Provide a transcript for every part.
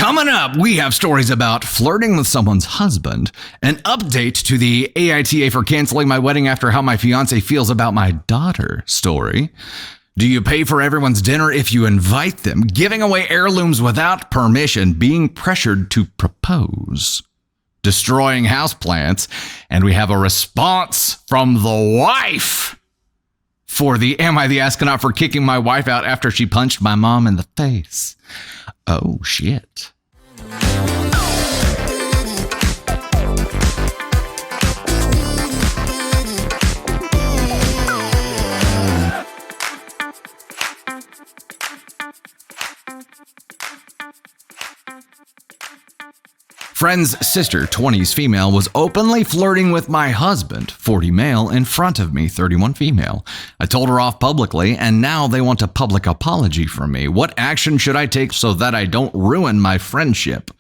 Coming up, we have stories about flirting with someone's husband, an update to the AITA for canceling my wedding after how my fiancé feels about my daughter story. Do you pay for everyone's dinner if you invite them? Giving away heirlooms without permission, being pressured to propose. Destroying houseplants, and we have a response from the wife for the Am I the Astronaut for kicking my wife out after she punched my mom in the face. Oh, shit. Friend's sister, 20s female, was openly flirting with my husband, 40 male, in front of me, 31 female. I told her off publicly, and now they want a public apology from me. What action should I take so that I don't ruin my friendship?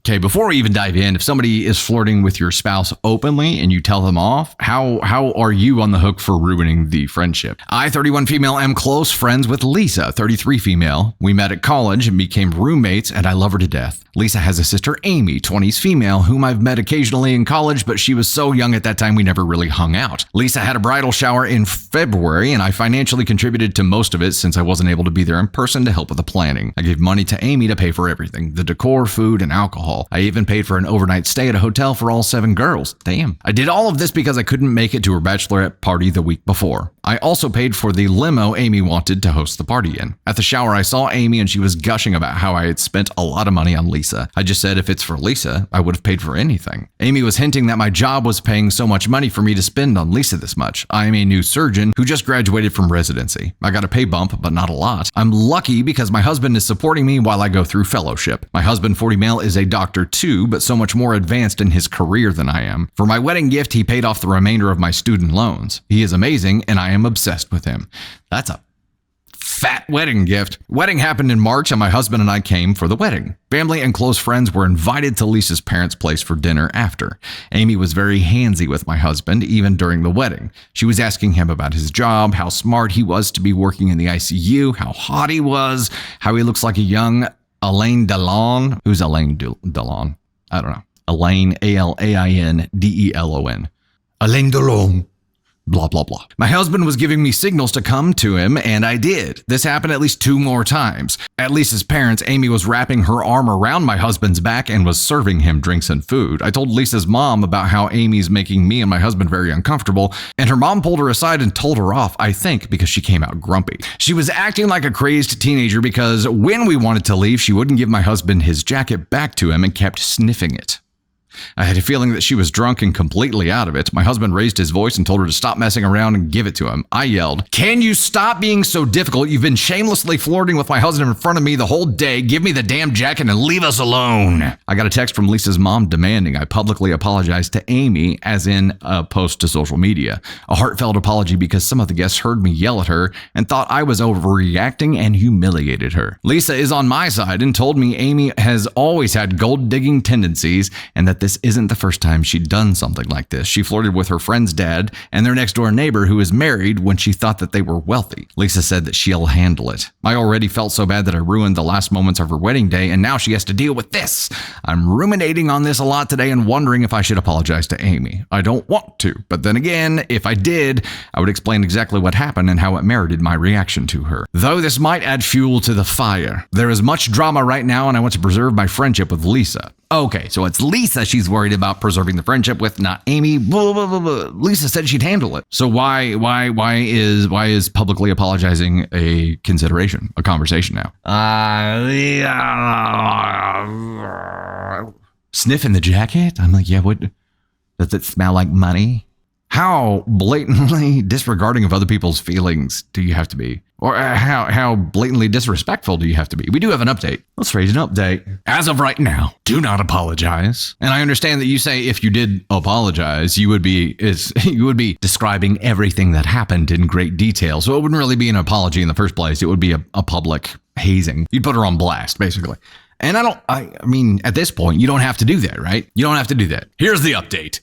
Okay, before we even dive in, if somebody is flirting with your spouse openly and you tell them off, how are you on the hook for ruining the friendship? I, 31 female, am close friends with Lisa, 33 female. We met at college and became roommates, and I love her to death. Lisa has a sister, Amy, 20s female, whom I've met occasionally in college, but she was so young at that time we never really hung out. Lisa had a bridal shower in February, and I financially contributed to most of it since I wasn't able to be there in person to help with the planning. I gave money to Amy to pay for everything, the decor, food, and alcohol. I even paid for an overnight stay at a hotel for all 7 girls. Damn. I did all of this because I couldn't make it to her bachelorette party the week before. I also paid for the limo Amy wanted to host the party in. At the shower, I saw Amy and she was gushing about how I had spent a lot of money on Lisa. I just said if it's for Lisa, I would have paid for anything. Amy was hinting that my job was paying so much money for me to spend on Lisa this much. I am a new surgeon who just graduated from residency. I got a pay bump, but not a lot. I'm lucky because my husband is supporting me while I go through fellowship. My husband, 40 male, is a doctor too, but so much more advanced in his career than I am. For my wedding gift, he paid off the remainder of my student loans. He is amazing, and I am obsessed with him. That's a fat wedding gift. Wedding happened in March, and my husband and I came for the wedding. Family and close friends were invited to Lisa's parents' place for dinner after. Amy was very handsy with my husband, even during the wedding. She was asking him about his job, how smart he was to be working in the ICU, how hot he was, how he looks like a young Alain Delon. Who's Alain Delon? I don't know. Alain, Alaindelon. Alain Delon. Blah, blah, blah. My husband was giving me signals to come to him, and I did. This happened at least 2 more times. At Lisa's parents, Amy was wrapping her arm around my husband's back and was serving him drinks and food. I told Lisa's mom about how Amy's making me and my husband very uncomfortable, and her mom pulled her aside and told her off, I think, because she came out grumpy. She was acting like a crazed teenager because when we wanted to leave, she wouldn't give my husband his jacket back to him and kept sniffing it. I had a feeling that she was drunk and completely out of it. My husband raised his voice and told her to stop messing around and give it to him. I yelled, "Can you stop being so difficult? You've been shamelessly flirting with my husband in front of me the whole day. Give me the damn jacket and leave us alone." I got a text from Lisa's mom demanding I publicly apologize to Amy, as in a post to social media. A heartfelt apology because some of the guests heard me yell at her and thought I was overreacting and humiliated her. Lisa is on my side and told me Amy has always had gold-digging tendencies and that this isn't the first time she'd done something like this. She flirted with her friend's dad and their next-door neighbor who is married when she thought that they were wealthy. Lisa said that she'll handle it. I already felt so bad that I ruined the last moments of her wedding day, and now she has to deal with this. I'm ruminating on this a lot today and wondering if I should apologize to Amy. I don't want to, but then again, if I did, I would explain exactly what happened and how it merited my reaction to her. Though this might add fuel to the fire. There is much drama right now, and I want to preserve my friendship with Lisa. Okay, so it's Lisa she's worried about preserving the friendship with, not Amy. Blah, blah, blah, blah. Lisa said she'd handle it. So why is publicly apologizing a consideration, a conversation now? Sniffing the jacket? I'm like, yeah, what? Does it smell like money? How blatantly disregarding of other people's feelings do you have to be? Or how blatantly disrespectful do you have to be? We do have an update. Let's raise an update. As of right now, do not apologize. And I understand that you say if you did apologize, you would be describing everything that happened in great detail. So it wouldn't really be an apology in the first place. It would be a public hazing. You'd put her on blast, basically. And I mean, at this point, you don't have to do that, right? You don't have to do that. Here's the update.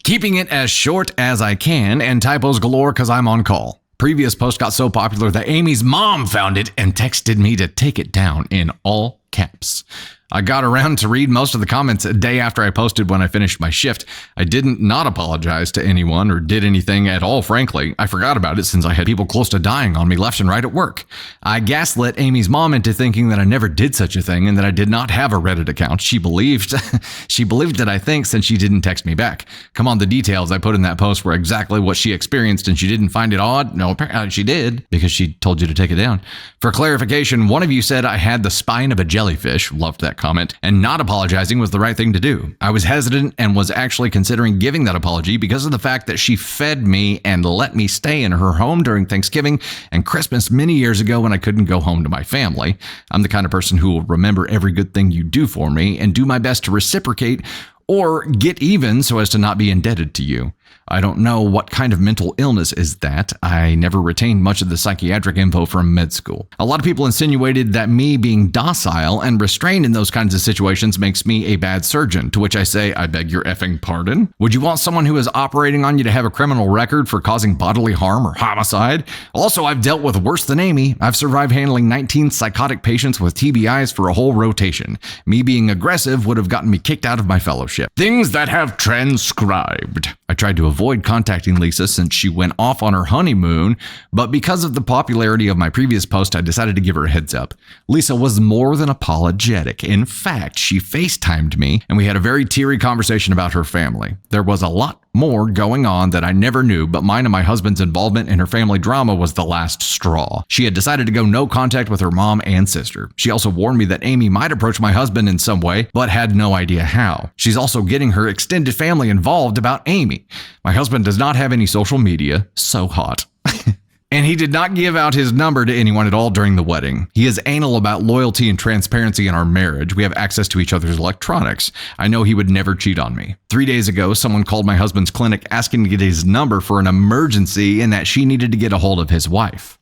Keeping it as short as I can, and typos galore because I'm on call. Previous post got so popular that Amy's mom found it and texted me to take it down in all caps. I got around to read most of the comments a day after I posted when I finished my shift. I didn't not apologize to anyone or did anything at all, frankly. I forgot about it since I had people close to dying on me left and right at work. I gaslit Amy's mom into thinking that I never did such a thing and that I did not have a Reddit account. She believed it, I think, since she didn't text me back. Come on, the details I put in that post were exactly what she experienced and she didn't find it odd. No, apparently she did because she told you to take it down. For clarification, one of you said I had the spine of a jellyfish. Loved that comment. And not apologizing was the right thing to do. I was hesitant and was actually considering giving that apology because of the fact that she fed me and let me stay in her home during Thanksgiving and Christmas many years ago when I couldn't go home to my family. I'm the kind of person who will remember every good thing you do for me and do my best to reciprocate or get even so as to not be indebted to you. I don't know what kind of mental illness is that. I never retained much of the psychiatric info from med school. A lot of people insinuated that me being docile and restrained in those kinds of situations makes me a bad surgeon, to which I say, I beg your effing pardon? Would you want someone who is operating on you to have a criminal record for causing bodily harm or homicide? Also, I've dealt with worse than Amy. I've survived handling 19 psychotic patients with TBIs for a whole rotation. Me being aggressive would have gotten me kicked out of my fellowship. Things that have transcribed. I tried to avoid contacting Lisa since she went off on her honeymoon, but because of the popularity of my previous post, I decided to give her a heads up. Lisa was more than apologetic. In fact, she FaceTimed me and we had a very teary conversation about her family. There was a lot more going on that I never knew, but mine and my husband's involvement in her family drama was the last straw. She had decided to go no contact with her mom and sister. She also warned me that Amy might approach my husband in some way, but had no idea how. She's also getting her extended family involved about Amy. My husband does not have any social media. So hot. And he did not give out his number to anyone at all during the wedding. He is anal about loyalty and transparency in our marriage. We have access to each other's electronics. I know he would never cheat on me. 3 days ago, someone called my husband's clinic asking to get his number for an emergency and that she needed to get a hold of his wife.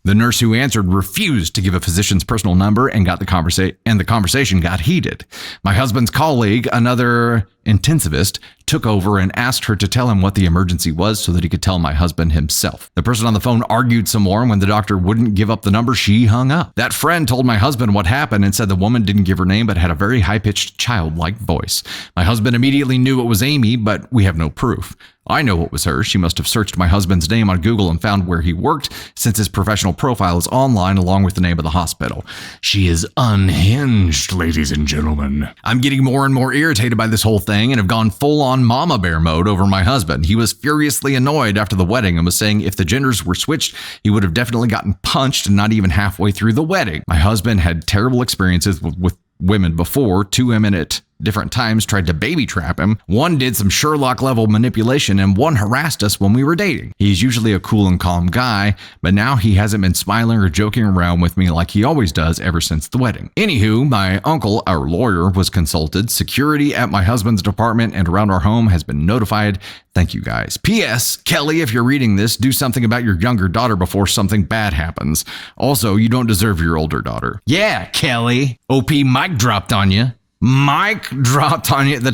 The nurse who answered refused to give a physician's personal number and the conversation got heated. My husband's colleague, another intensivist, took over and asked her to tell him what the emergency was so that he could tell my husband himself. The person on the phone argued some more, and when the doctor wouldn't give up the number, she hung up. That friend told my husband what happened and said the woman didn't give her name but had a very high-pitched, childlike voice. My husband immediately knew it was Amy, but we have no proof. I know it was her. She must have searched my husband's name on Google and found where he worked, since his professional profile is online along with the name of the hospital. She is unhinged, ladies and gentlemen. I'm getting more and more irritated by this whole thing and have gone full-on mama bear mode over my husband. He was furiously annoyed after the wedding and was saying if the genders were switched, he would have definitely gotten punched and not even halfway through the wedding. My husband had terrible experiences with women before. 2 women at different times tried to baby trap him. One did some Sherlock level manipulation and one harassed us when we were dating. He's usually a cool and calm guy, but now he hasn't been smiling or joking around with me like he always does ever since the wedding. Anywho, my uncle, our lawyer, was consulted. Security at my husband's department and around our home has been notified. Thank you guys. P.S. Kelly, if you're reading this, do something about your younger daughter before something bad happens. Also, you don't deserve your older daughter. Yeah, Kelly. OP mic dropped on you. Mike dropped on you. The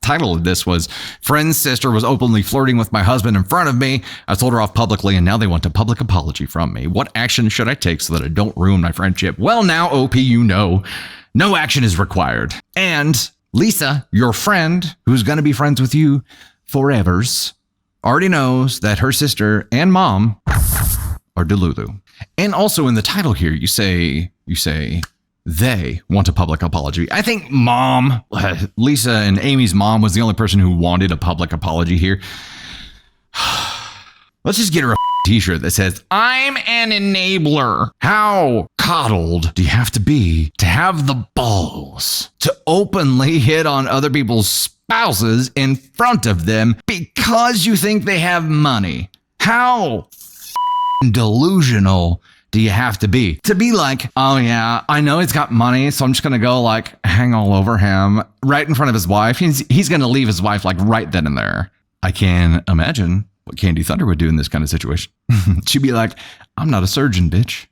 title of this was Friend's Sister Was Openly Flirting with My Husband in Front of Me. I told her off publicly and now they want a public apology from me. What action should I take so that I don't ruin my friendship? Well, now, OP, you know, no action is required. And Lisa, your friend, who's going to be friends with you forevers, already knows that her sister and mom are Delulu. And also in the title here, you say, they want a public apology. I think Lisa and Amy's mom was the only person who wanted a public apology here. Let's just get her a t-shirt that says, I'm an enabler. How coddled do you have to be to have the balls to openly hit on other people's spouses in front of them because you think they have money? How delusional do you have to be like, oh yeah, I know he's got money, so I'm just gonna go like hang all over him right in front of his wife. He's gonna leave his wife like right then and there. I can imagine what Candy Thunder would do in this kind of situation. She'd be like, I'm not a surgeon, bitch.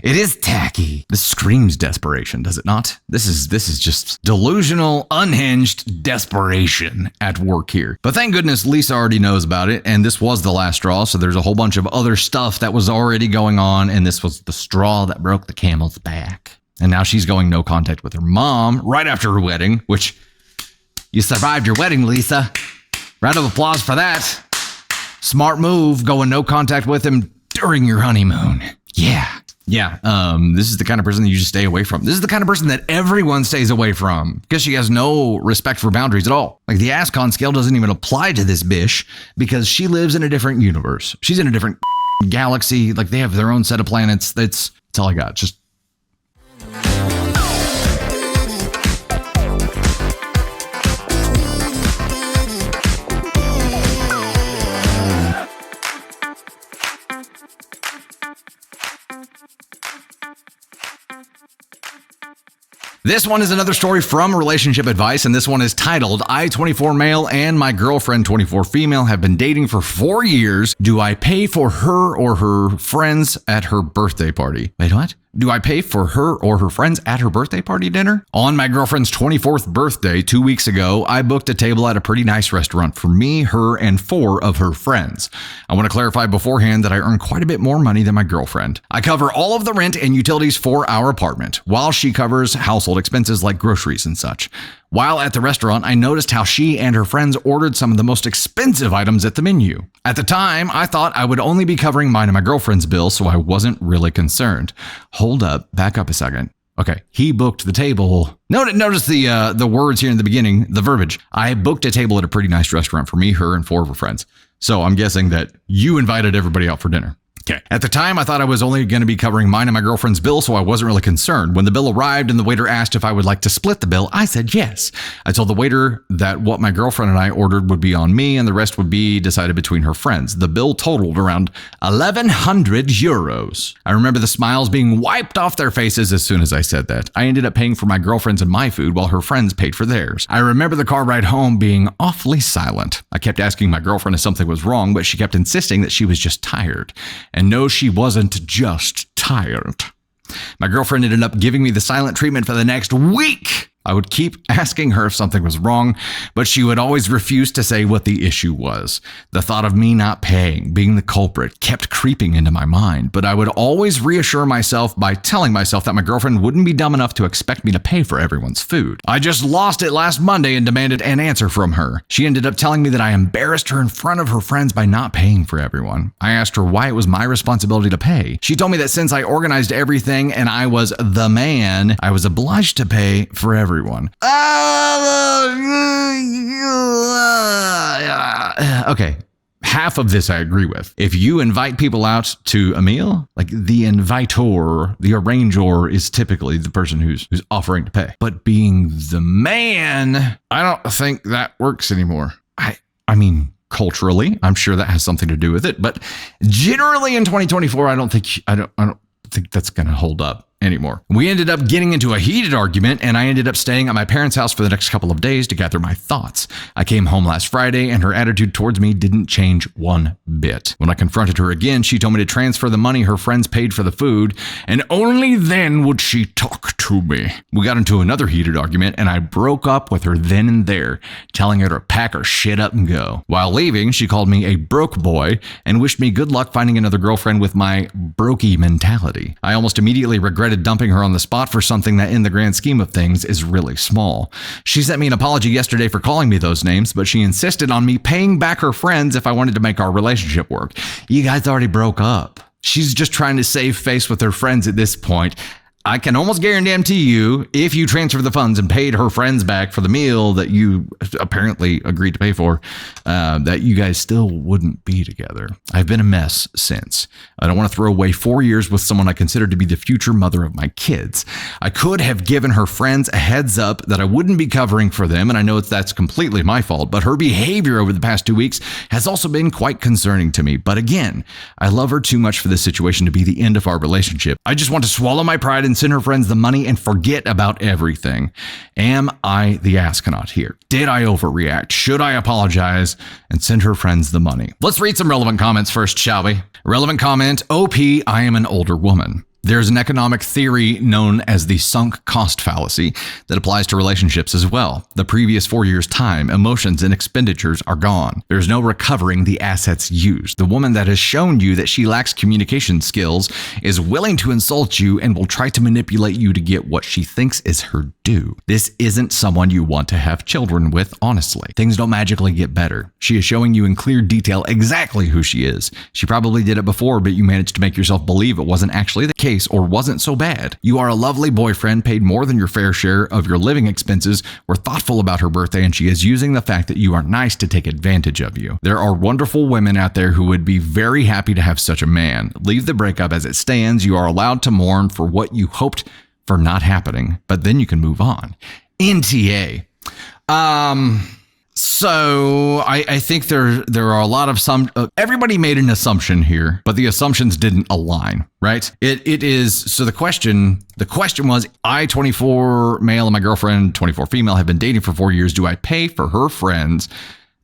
It is tacky. This screams desperation, does it not? This is just delusional, unhinged desperation at work here. But thank goodness Lisa already knows about it, and this was the last straw, so there's a whole bunch of other stuff that was already going on, and this was the straw that broke the camel's back. And now she's going no contact with her mom right after her wedding, which you survived your wedding, Lisa. Round of applause for that. Smart move, going no contact with him during your honeymoon. Yeah. This is the kind of person that you just stay away from. This is the kind of person that everyone stays away from because she has no respect for boundaries at all. Like the Ascon scale doesn't even apply to this bish because she lives in a different universe. She's in a different galaxy. Like they have their own set of planets. That's all I got. Just this one is another story from Relationship Advice, and this one is titled, I, 24 male, and my girlfriend, 24 female, have been dating for 4 years. Do I pay for her or her friends at her birthday party? Wait, what? Do I pay for her or her friends at her birthday party dinner? On my girlfriend's 24th birthday 2 weeks ago, I booked a table at a pretty nice restaurant for me, her, and 4 of her friends. I want to clarify beforehand that I earn quite a bit more money than my girlfriend. I cover all of the rent and utilities for our apartment, while she covers household expenses like groceries and such. While at the restaurant, I noticed how she and her friends ordered some of the most expensive items at the menu. At the time, I thought I would only be covering mine and my girlfriend's bill, so I wasn't really concerned. Hold up, back up a second. Okay, he booked the table. Notice the words here in the beginning, the verbiage. I booked a table at a pretty nice restaurant for me, her, and 4 of her friends. So I'm guessing that you invited everybody out for dinner. Okay. At the time, I thought I was only going to be covering mine and my girlfriend's bill, so I wasn't really concerned. When the bill arrived and the waiter asked if I would like to split the bill, I said yes. I told the waiter that what my girlfriend and I ordered would be on me and the rest would be decided between her friends. The bill totaled around 1,100 euros. I remember the smiles being wiped off their faces as soon as I said that. I ended up paying for my girlfriend's and my food while her friends paid for theirs. I remember the car ride home being awfully silent. I kept asking my girlfriend if something was wrong, but she kept insisting that she was just tired. And no, she wasn't just tired. My girlfriend ended up giving me the silent treatment for the next week. I would keep asking her if something was wrong, but she would always refuse to say what the issue was. The thought of me not paying, being the culprit, kept creeping into my mind, but I would always reassure myself by telling myself that my girlfriend wouldn't be dumb enough to expect me to pay for everyone's food. I just lost it last Monday and demanded an answer from her. She ended up telling me that I embarrassed her in front of her friends by not paying for everyone. I asked her why it was my responsibility to pay. She told me that since I organized everything and I was the man, I was obliged to pay for everyone. Okay, half of this I agree with. If you invite people out to a meal, like the inviter, the arranger is typically the person who's offering to pay. But being the man, I don't think that works anymore. I mean, culturally, I'm sure that has something to do with it, but generally in 2024, I don't think that's going to hold up anymore. We ended up getting into a heated argument, and I ended up staying at my parents' house for the next couple of days to gather my thoughts. I came home last Friday, and her attitude towards me didn't change one bit. When I confronted her again, she told me to transfer the money her friends paid for the food, and only then would she talk to me. We got into another heated argument, and I broke up with her then and there, telling her to pack her shit up and go. While leaving, she called me a broke boy and wished me good luck finding another girlfriend with my brokey mentality. I almost immediately regretted dumping her on the spot for something that in the grand scheme of things is really small. She sent me an apology yesterday for calling me those names, but she insisted on me paying back her friends if I wanted to make our relationship work. You guys already broke up. She's just trying to save face with her friends at this point. I can almost guarantee you, if you transfer the funds and paid her friends back for the meal that you apparently agreed to pay for, that you guys still wouldn't be together. I've been a mess since. I don't want to throw away 4 years with someone I consider to be the future mother of my kids. I could have given her friends a heads up that I wouldn't be covering for them, and I know that's completely my fault, but her behavior over the past 2 weeks has also been quite concerning to me. But again, I love her too much for this situation to be the end of our relationship. I just want to swallow my pride and send her friends the money and forget about everything. Am I the astronaut here? Did I overreact? Should I apologize and send her friends the money? Let's read some relevant comments first, shall we? Relevant comment, OP, I am an older woman. There's an economic theory known as the sunk cost fallacy that applies to relationships as well. The previous 4 years' time, emotions, and expenditures are gone. There's no recovering the assets used. The woman that has shown you that she lacks communication skills is willing to insult you and will try to manipulate you to get what she thinks is her due. This isn't someone you want to have children with, honestly. Things don't magically get better. She is showing you in clear detail exactly who she is. She probably did it before, but you managed to make yourself believe it wasn't actually the case or wasn't so bad. You are a lovely boyfriend, paid more than your fair share of your living expenses, were thoughtful about her birthday, and she is using the fact that you are nice to take advantage of you. There are wonderful women out there who would be very happy to have such a man. Leave the breakup as it stands. You are allowed to mourn for what you hoped for not happening, but then you can move on. NTA. So I think there are a lot of everybody made an assumption here, but the assumptions didn't align, right? It is, so the question was, I, 24 male, and my girlfriend, 24 female, have been dating for 4 years. Do I pay for her friends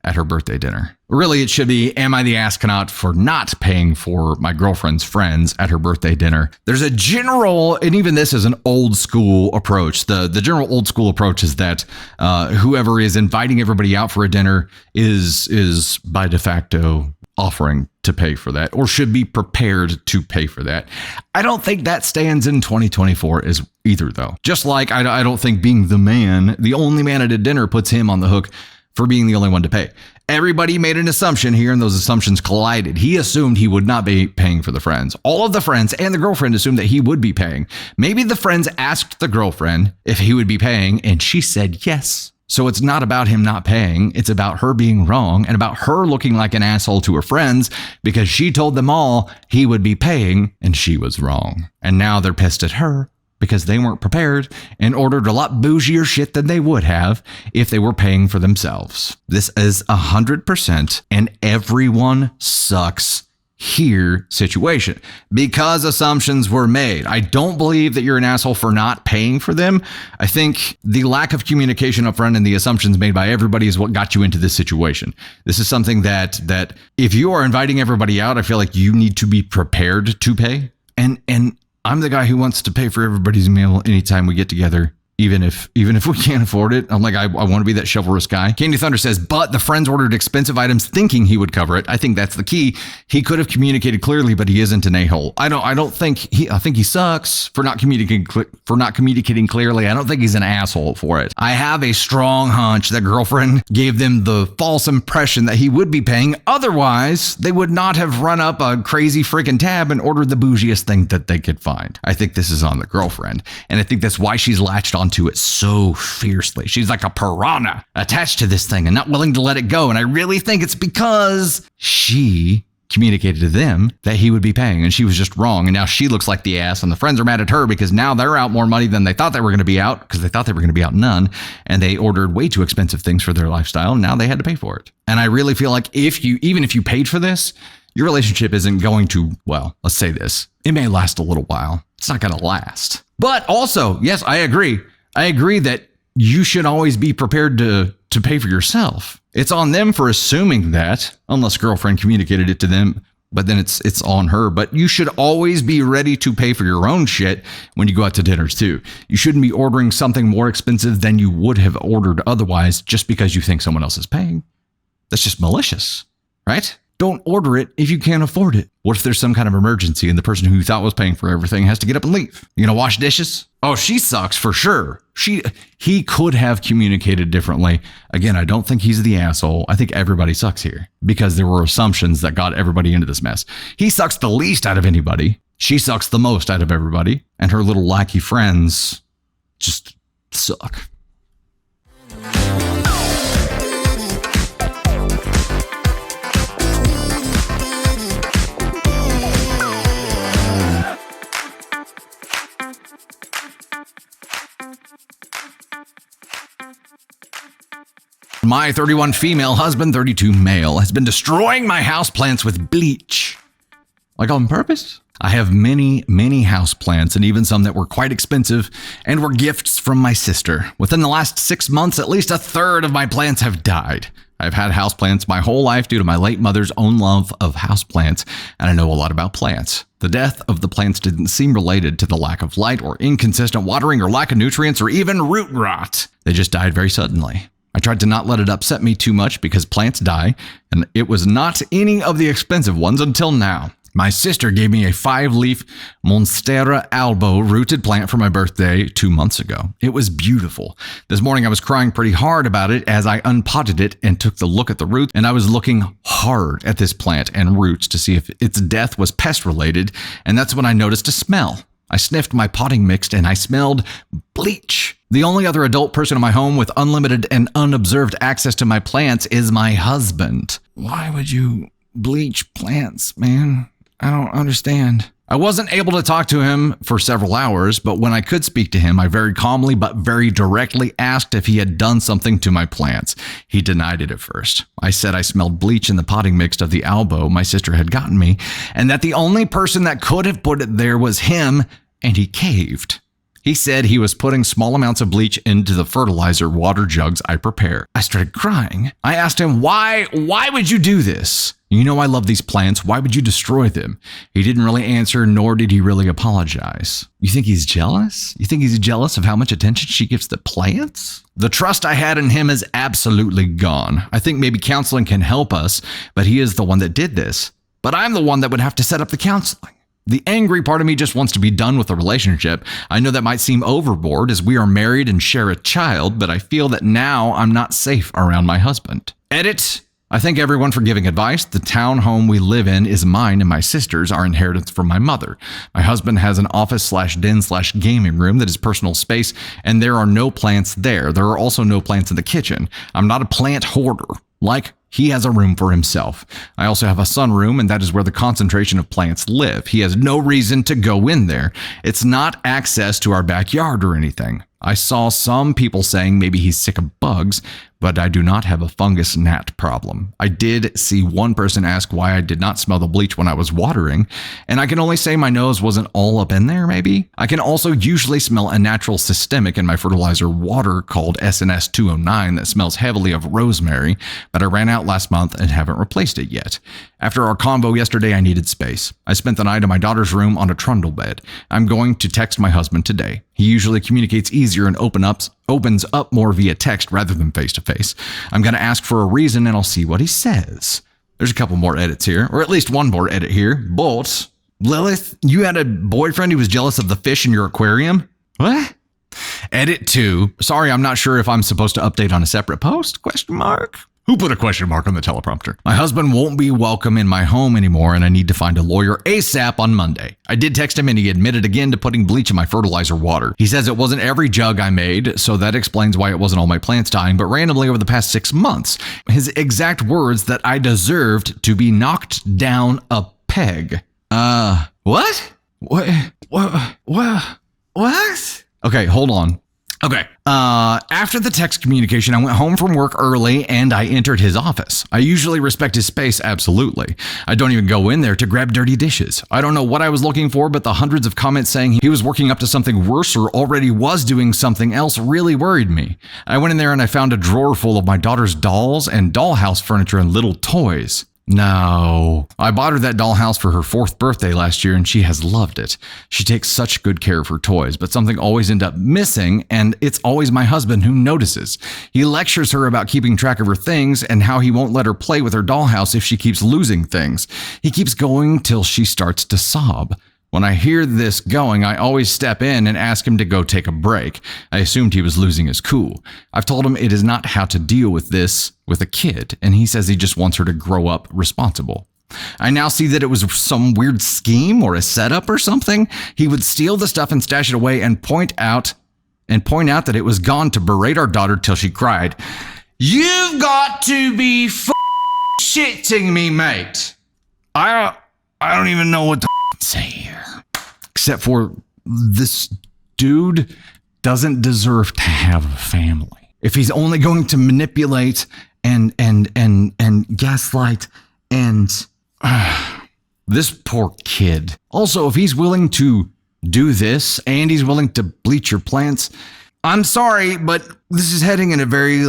at her birthday dinner? Really, it should be, am I the astronaut for not paying for my girlfriend's friends at her birthday dinner? There's a general, and even this is an old school approach. The general old school approach is that whoever is inviting everybody out for a dinner is by de facto offering to pay for that, or should be prepared to pay for that. I don't think that stands in 2024 as either, though. Just like I don't think being the only man at a dinner, puts him on the hook for being the only one to pay. Everybody made an assumption here, and those assumptions collided. He assumed he would not be paying for the friends. All of the friends and the girlfriend assumed that he would be paying. Maybe the friends asked the girlfriend if he would be paying, and she said yes. So it's not about him not paying. It's about her being wrong and about her looking like an asshole to her friends because she told them all he would be paying, and she was wrong. And now they're pissed at her because they weren't prepared and ordered a lot bougier shit than they would have if they were paying for themselves. This is 100% an everyone sucks here situation because assumptions were made. I don't believe that you're an asshole for not paying for them. I think the lack of communication up front and the assumptions made by everybody is what got you into this situation. This is something that if you are inviting everybody out, I feel like you need to be prepared to pay. And I'm the guy who wants to pay for everybody's meal anytime we get together, even if we can't afford it. I'm like, I want to be that chivalrous guy. Candy Thunder says, but the friends ordered expensive items thinking he would cover it. I think that's the key. He could have communicated clearly, but he isn't an a-hole. I think he sucks for not communicating clearly. I don't think he's an asshole for it. I have a strong hunch that girlfriend gave them the false impression that he would be paying. Otherwise, they would not have run up a crazy freaking tab and ordered the bougiest thing that they could find. I think this is on the girlfriend. And I think that's why she's latched onto it so fiercely. She's like a piranha attached to this thing and not willing to let it go. And I really think it's because she communicated to them that he would be paying and she was just wrong. And now she looks like the ass and the friends are mad at her because now they're out more money than they thought they were going to be out because they thought they were going to be out none. And they ordered way too expensive things for their lifestyle. And now they had to pay for it. And I really feel like even if you paid for this, your relationship isn't going to, well, let's say this. It may last a little while. It's not going to last. But also, yes, I agree. I agree that you should always be prepared to pay for yourself. It's on them for assuming that, unless girlfriend communicated it to them, but then it's on her. But you should always be ready to pay for your own shit when you go out to dinners too. You shouldn't be ordering something more expensive than you would have ordered otherwise just because you think someone else is paying. That's just malicious, right? Don't order it if you can't afford it. What if there's some kind of emergency and the person who you thought was paying for everything has to get up and leave? You gonna wash dishes? Oh, she sucks for sure. He could have communicated differently. Again, I don't think he's the asshole. I think everybody sucks here because there were assumptions that got everybody into this mess. He sucks the least out of anybody. She sucks the most out of everybody. And her little lackey friends just suck. My 31 female husband, 32 male, has been destroying my houseplants with bleach. Like on purpose? I have many, many houseplants and even some that were quite expensive and were gifts from my sister. Within the last 6 months, at least a third of my plants have died. I've had houseplants my whole life due to my late mother's own love of houseplants, and I know a lot about plants. The death of the plants didn't seem related to the lack of light or inconsistent watering or lack of nutrients or even root rot. They just died very suddenly. I tried to not let it upset me too much because plants die, and it was not any of the expensive ones until now. My sister gave me a 5-leaf Monstera albo rooted plant for my birthday 2 months ago. It was beautiful. This morning I was crying pretty hard about it as I unpotted it and took the look at the roots, and I was looking hard at this plant and roots to see if its death was pest related, and that's when I noticed a smell. I sniffed my potting mix and I smelled bleach. The only other adult person in my home with unlimited and unobserved access to my plants is my husband. Why would you bleach plants, man? I don't understand. I wasn't able to talk to him for several hours, but when I could speak to him, I very calmly but very directly asked if he had done something to my plants. He denied it at first. I said I smelled bleach in the potting mix of the albo my sister had gotten me, and that the only person that could have put it there was him, and he caved. He said he was putting small amounts of bleach into the fertilizer water jugs I prepare. I started crying. I asked him, why would you do this? You know I love these plants. Why would you destroy them? He didn't really answer, nor did he really apologize. You think he's jealous? You think he's jealous of how much attention she gives the plants? The trust I had in him is absolutely gone. I think maybe counseling can help us, but he is the one that did this. But I'm the one that would have to set up the counseling. The angry part of me just wants to be done with the relationship. I know that might seem overboard as we are married and share a child, but I feel that now I'm not safe around my husband. Edit. I thank everyone for giving advice. The townhome we live in is mine and my sister's, our inheritance from my mother. My husband has an office/den/gaming room that is personal space, and there are no plants there. There are also no plants in the kitchen. I'm not a plant hoarder. He has a room for himself. I also have a sunroom, and that is where the concentration of plants live. He has no reason to go in there. It's not access to our backyard or anything. I saw some people saying maybe he's sick of bugs, but I do not have a fungus gnat problem. I did see one person ask why I did not smell the bleach when I was watering, and I can only say my nose wasn't all up in there, maybe. I can also usually smell a natural systemic in my fertilizer water called SNS 209 that smells heavily of rosemary, but I ran out last month and haven't replaced it yet. After our convo yesterday, I needed space. I spent the night in my daughter's room on a trundle bed. I'm going to text my husband today. He usually communicates easier and opens up more via text rather than face-to-face. I'm going to ask for a reason and I'll see what he says. There's a couple more edits here, or at least one more edit here. But, Lilith, you had a boyfriend who was jealous of the fish in your aquarium? What? Edit 2. Sorry, I'm not sure if I'm supposed to update on a separate post? Question mark. Who put a question mark on the teleprompter? My husband won't be welcome in my home anymore, and I need to find a lawyer ASAP on Monday. I did text him, and he admitted again to putting bleach in my fertilizer water. He says it wasn't every jug I made, so that explains why it wasn't all my plants dying, but randomly over the past 6 months. His exact words that I deserved to be knocked down a peg. What? What? Okay, hold on. Okay. After the text communication, I went home from work early and I entered his office. I usually respect his space, absolutely. I don't even go in there to grab dirty dishes. I don't know what I was looking for, but the hundreds of comments saying he was working up to something worse or already was doing something else really worried me. I went in there and I found a drawer full of my daughter's dolls and dollhouse furniture and little toys. No. I bought her that dollhouse for her 4th birthday last year and she has loved it. She takes such good care of her toys, but something always ends up missing and it's always my husband who notices. He lectures her about keeping track of her things and how he won't let her play with her dollhouse if she keeps losing things. He keeps going till she starts to sob. When I hear this going, I always step in and ask him to go take a break. I assumed he was losing his cool. I've told him it is not how to deal with this with a kid, and he says he just wants her to grow up responsible. I now see that it was some weird scheme or a setup or something. He would steal the stuff and stash it away and point out that it was gone to berate our daughter till she cried. You've got to be shitting me, mate. I don't even know what to say here. Except for this dude doesn't deserve to have a family. If he's only going to manipulate and gaslight and this poor kid. Also, if he's willing to do this and he's willing to bleach your plants, I'm sorry, but this is heading in a very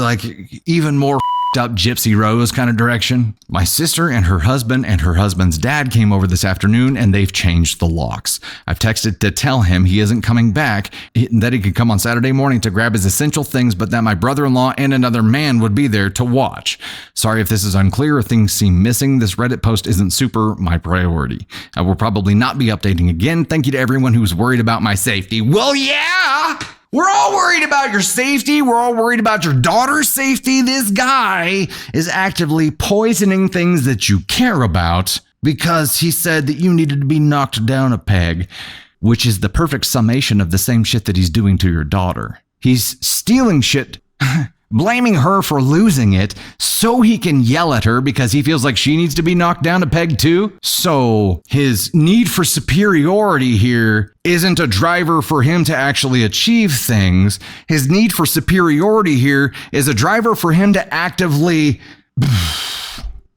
even more up Gypsy Rose kind of direction. My sister and her husband's dad came over this afternoon and they've changed the locks. I've texted to tell him he isn't coming back, that he could come on Saturday morning to grab his essential things, but that my brother-in-law and another man would be there to watch. Sorry if this is unclear or things seem missing. This Reddit post isn't super my priority. I will probably not be updating again. Thank you to everyone who's worried about my safety. Well, yeah! We're all worried about your safety. We're all worried about your daughter's safety. This guy is actively poisoning things that you care about because he said that you needed to be knocked down a peg, which is the perfect summation of the same shit that he's doing to your daughter. He's stealing shit, blaming her for losing it so he can yell at her because he feels like she needs to be knocked down a peg too. So his need for superiority here isn't a driver for him to actually achieve things. His need for superiority here is a driver for him to actively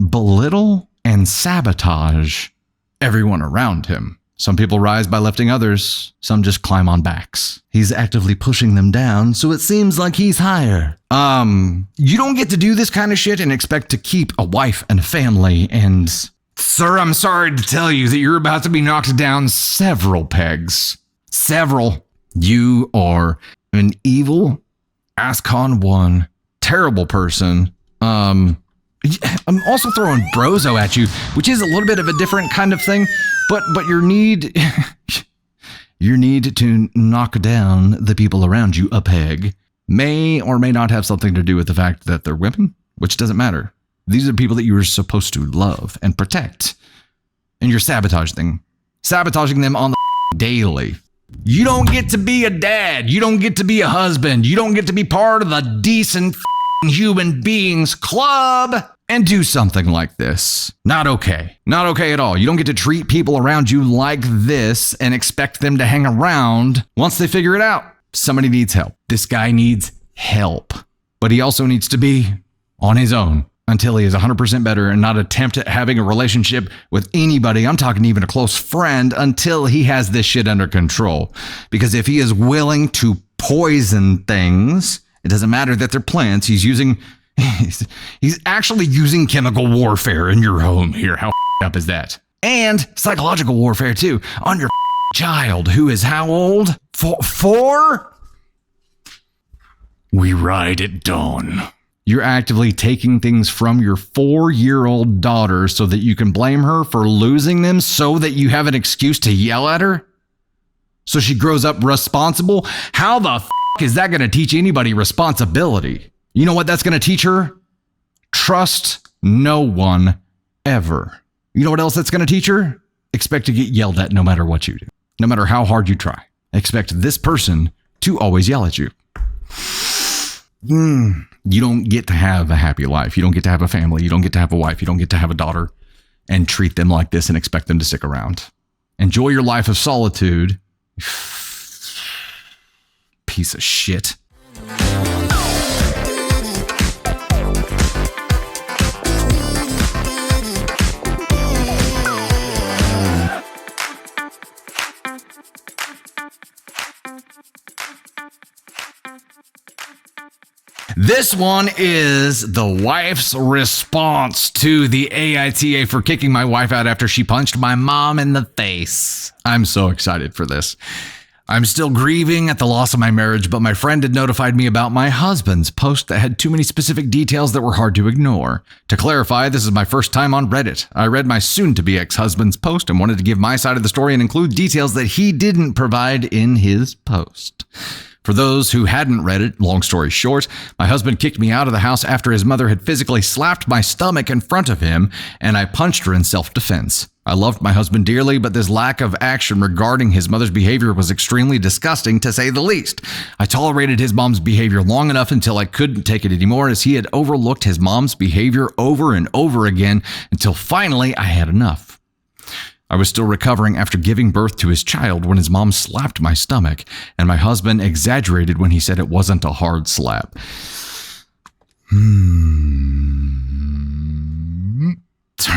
belittle and sabotage everyone around him. Some people rise by lifting others. Some just climb on backs. He's actively pushing them down, so it seems like he's higher. You don't get to do this kind of shit and expect to keep a wife and a family. And, sir, I'm sorry to tell you that you're about to be knocked down several pegs. Several. You are an evil, Ascon 1, terrible person. I'm also throwing brozo at you, which is a little bit of a different kind of thing. But your need to knock down the people around you a peg may or may not have something to do with the fact that they're women, which doesn't matter. These are people that you are supposed to love and protect. And you're sabotaging them on the daily. You don't get to be a dad. You don't get to be a husband. You don't get to be part of the decent human beings club and do something like this. Not okay. Not okay at all. You don't get to treat people around you like this and expect them to hang around once they figure it out. Somebody needs help. This guy needs help. But he also needs to be on his own until he is 100% better and not attempt at having a relationship with anybody. I'm talking even a close friend until he has this shit under control. Because if he is willing to poison things, it doesn't matter that they're plants. He's actually using chemical warfare in your home here. How up is that? And psychological warfare too on your child, who is how old? Four? We ride at dawn. You're actively taking things from your 4-year-old daughter so that you can blame her for losing them so that you have an excuse to yell at her? So she grows up responsible? How the is that going to teach anybody responsibility? You know what that's going to teach her? Trust no one ever. You know what else that's going to teach her? Expect to get yelled at no matter what you do. No matter how hard you try. Expect this person to always yell at you. You don't get to have a happy life. You don't get to have a family. You don't get to have a wife. You don't get to have a daughter and treat them like this and expect them to stick around. Enjoy your life of solitude. Piece of shit. This one is the wife's response to the AITA for kicking my wife out after she punched my mom in the face. I'm so excited for this. I'm still grieving at the loss of my marriage, but my friend had notified me about my husband's post that had too many specific details that were hard to ignore. To clarify, this is my first time on Reddit. I read my soon-to-be ex-husband's post and wanted to give my side of the story and include details that he didn't provide in his post. For those who hadn't read it, long story short, my husband kicked me out of the house after his mother had physically slapped my stomach in front of him, and I punched her in self-defense. I loved my husband dearly, but this lack of action regarding his mother's behavior was extremely disgusting, to say the least. I tolerated his mom's behavior long enough until I couldn't take it anymore, as he had overlooked his mom's behavior over and over again, until finally I had enough. I was still recovering after giving birth to his child when his mom slapped my stomach, and my husband exaggerated when he said it wasn't a hard slap.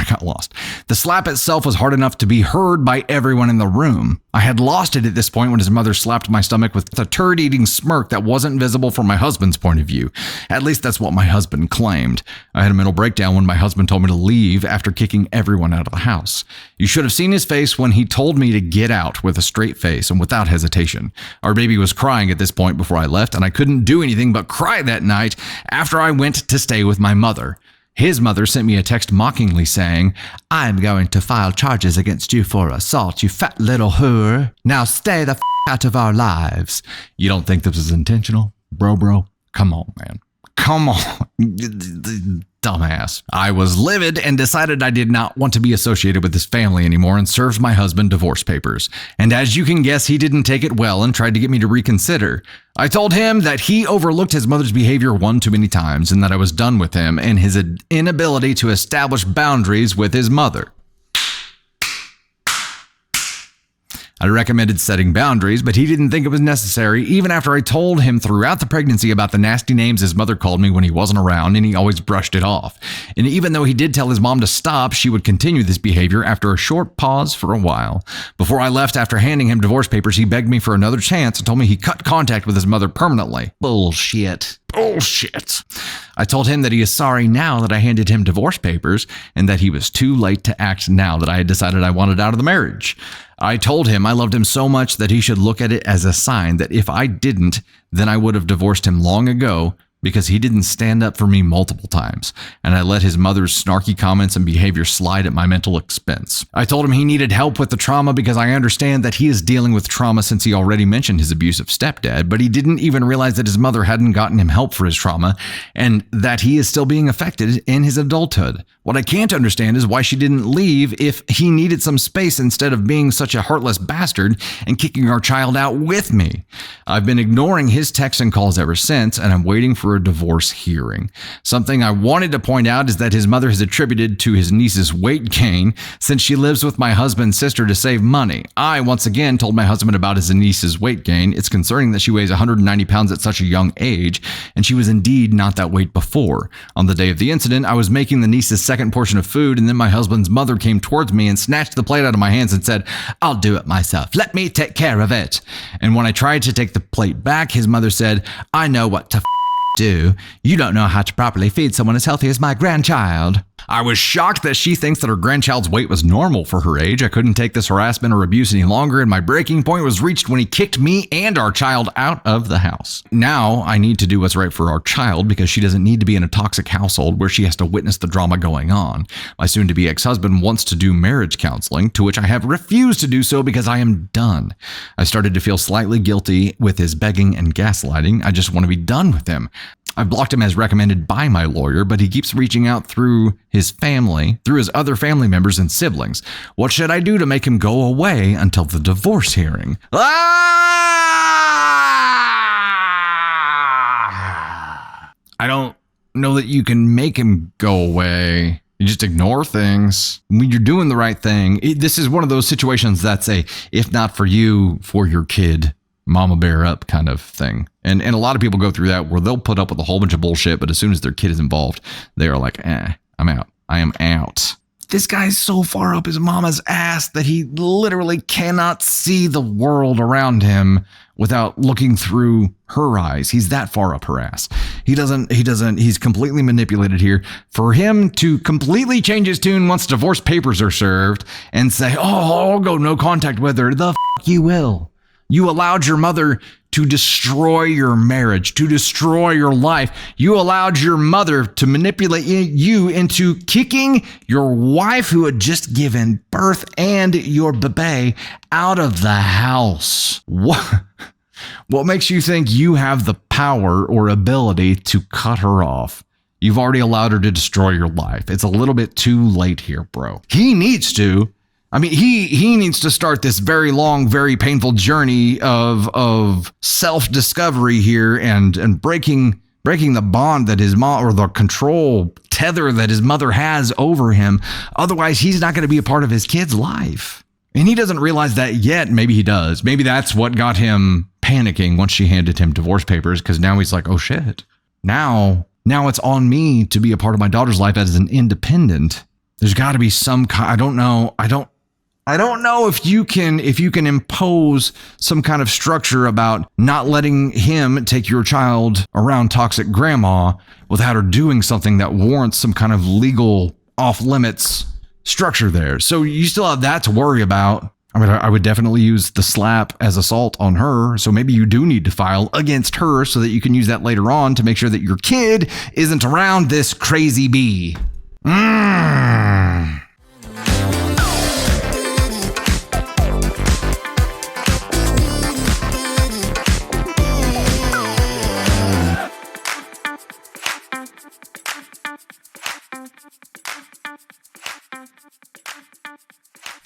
I got lost. The slap itself was hard enough to be heard by everyone in the room. I had lost it at this point when his mother slapped my stomach with a turd-eating smirk that wasn't visible from my husband's point of view. At least that's what my husband claimed. I had a mental breakdown when my husband told me to leave after kicking everyone out of the house. You should have seen his face when he told me to get out with a straight face and without hesitation. Our baby was crying at this point before I left, and I couldn't do anything but cry that night after I went to stay with my mother. His mother sent me a text mockingly saying, "I'm going to file charges against you for assault, you fat little whore. Now stay the out of our lives." You don't think this was intentional? Bro, come on, man. Come on. Dumbass. I was livid and decided I did not want to be associated with this family anymore and served my husband divorce papers. And as you can guess, he didn't take it well and tried to get me to reconsider. I told him that he overlooked his mother's behavior one too many times and that I was done with him and his inability to establish boundaries with his mother. I recommended setting boundaries, but he didn't think it was necessary, even after I told him throughout the pregnancy about the nasty names his mother called me when he wasn't around, and he always brushed it off. And even though he did tell his mom to stop, she would continue this behavior after a short pause for a while. Before I left after handing him divorce papers, he begged me for another chance and told me he cut contact with his mother permanently. Bullshit. I told him that he is sorry now that I handed him divorce papers and that he was too late to act now that I had decided I wanted out of the marriage. I told him I loved him so much that he should look at it as a sign that if I didn't, then I would have divorced him long ago because he didn't stand up for me multiple times, and I let his mother's snarky comments and behavior slide at my mental expense. I told him he needed help with the trauma because I understand that he is dealing with trauma since he already mentioned his abusive stepdad, but he didn't even realize that his mother hadn't gotten him help for his trauma and that he is still being affected in his adulthood. What I can't understand is why she didn't leave if he needed some space instead of being such a heartless bastard and kicking our child out with me. I've been ignoring his texts and calls ever since, and I'm waiting for a divorce hearing. Something I wanted to point out is that his mother has attributed to his niece's weight gain since she lives with my husband's sister to save money. I, once again, told my husband about his niece's weight gain. It's concerning that she weighs 190 pounds at such a young age, and she was indeed not that weight before. On the day of the incident, I was making the niece's second portion of food, and then my husband's mother came towards me and snatched the plate out of my hands and said, "I'll do it myself. Let me take care of it." And when I tried to take the plate back, his mother said, "I know what to do. You don't know how to properly feed someone as healthy as my grandchild." I was shocked that she thinks that her grandchild's weight was normal for her age. I couldn't take this harassment or abuse any longer, and my breaking point was reached when he kicked me and our child out of the house. Now I need to do what's right for our child because she doesn't need to be in a toxic household where she has to witness the drama going on. My soon-to-be ex-husband wants to do marriage counseling, to which I have refused to do so because I am done. I started to feel slightly guilty with his begging and gaslighting. I just want to be done with him. I've blocked him as recommended by my lawyer, but he keeps reaching out through his family, through his other family members and siblings. What should I do to make him go away until the divorce hearing? I don't know that you can make him go away. You just ignore things. When you're doing the right thing, this is one of those situations that's a, if not for you, for your kid, mama bear up kind of thing. And a lot of people go through that where they'll put up with a whole bunch of bullshit, but as soon as their kid is involved, they are like, I'm out. I am out. This guy's so far up his mama's ass that he literally cannot see the world around him without looking through her eyes. He's that far up her ass. He's completely manipulated here. For him to completely change his tune once divorce papers are served and say, I'll go no contact with her. The you will. You allowed your mother to destroy your marriage, to destroy your life. You allowed your mother to manipulate you into kicking your wife who had just given birth and your baby out of the house. What makes you think you have the power or ability to cut her off? You've already allowed her to destroy your life. It's a little bit too late here, bro. He needs to. I mean, he needs to start this very long, very painful journey of self-discovery here and breaking the bond that his mom, or the control tether that his mother has over him. Otherwise, he's not going to be a part of his kid's life. And he doesn't realize that yet. Maybe he does. Maybe that's what got him panicking once she handed him divorce papers, because now he's like, oh shit. Now it's on me to be a part of my daughter's life as an independent. There's got to be some kind. I don't know. I don't know if you can impose some kind of structure about not letting him take your child around toxic grandma without her doing something that warrants some kind of legal off limits structure there. So you still have that to worry about. I mean, I would definitely use the slap as assault on her. So maybe you do need to file against her so that you can use that later on to make sure that your kid isn't around this crazy bee.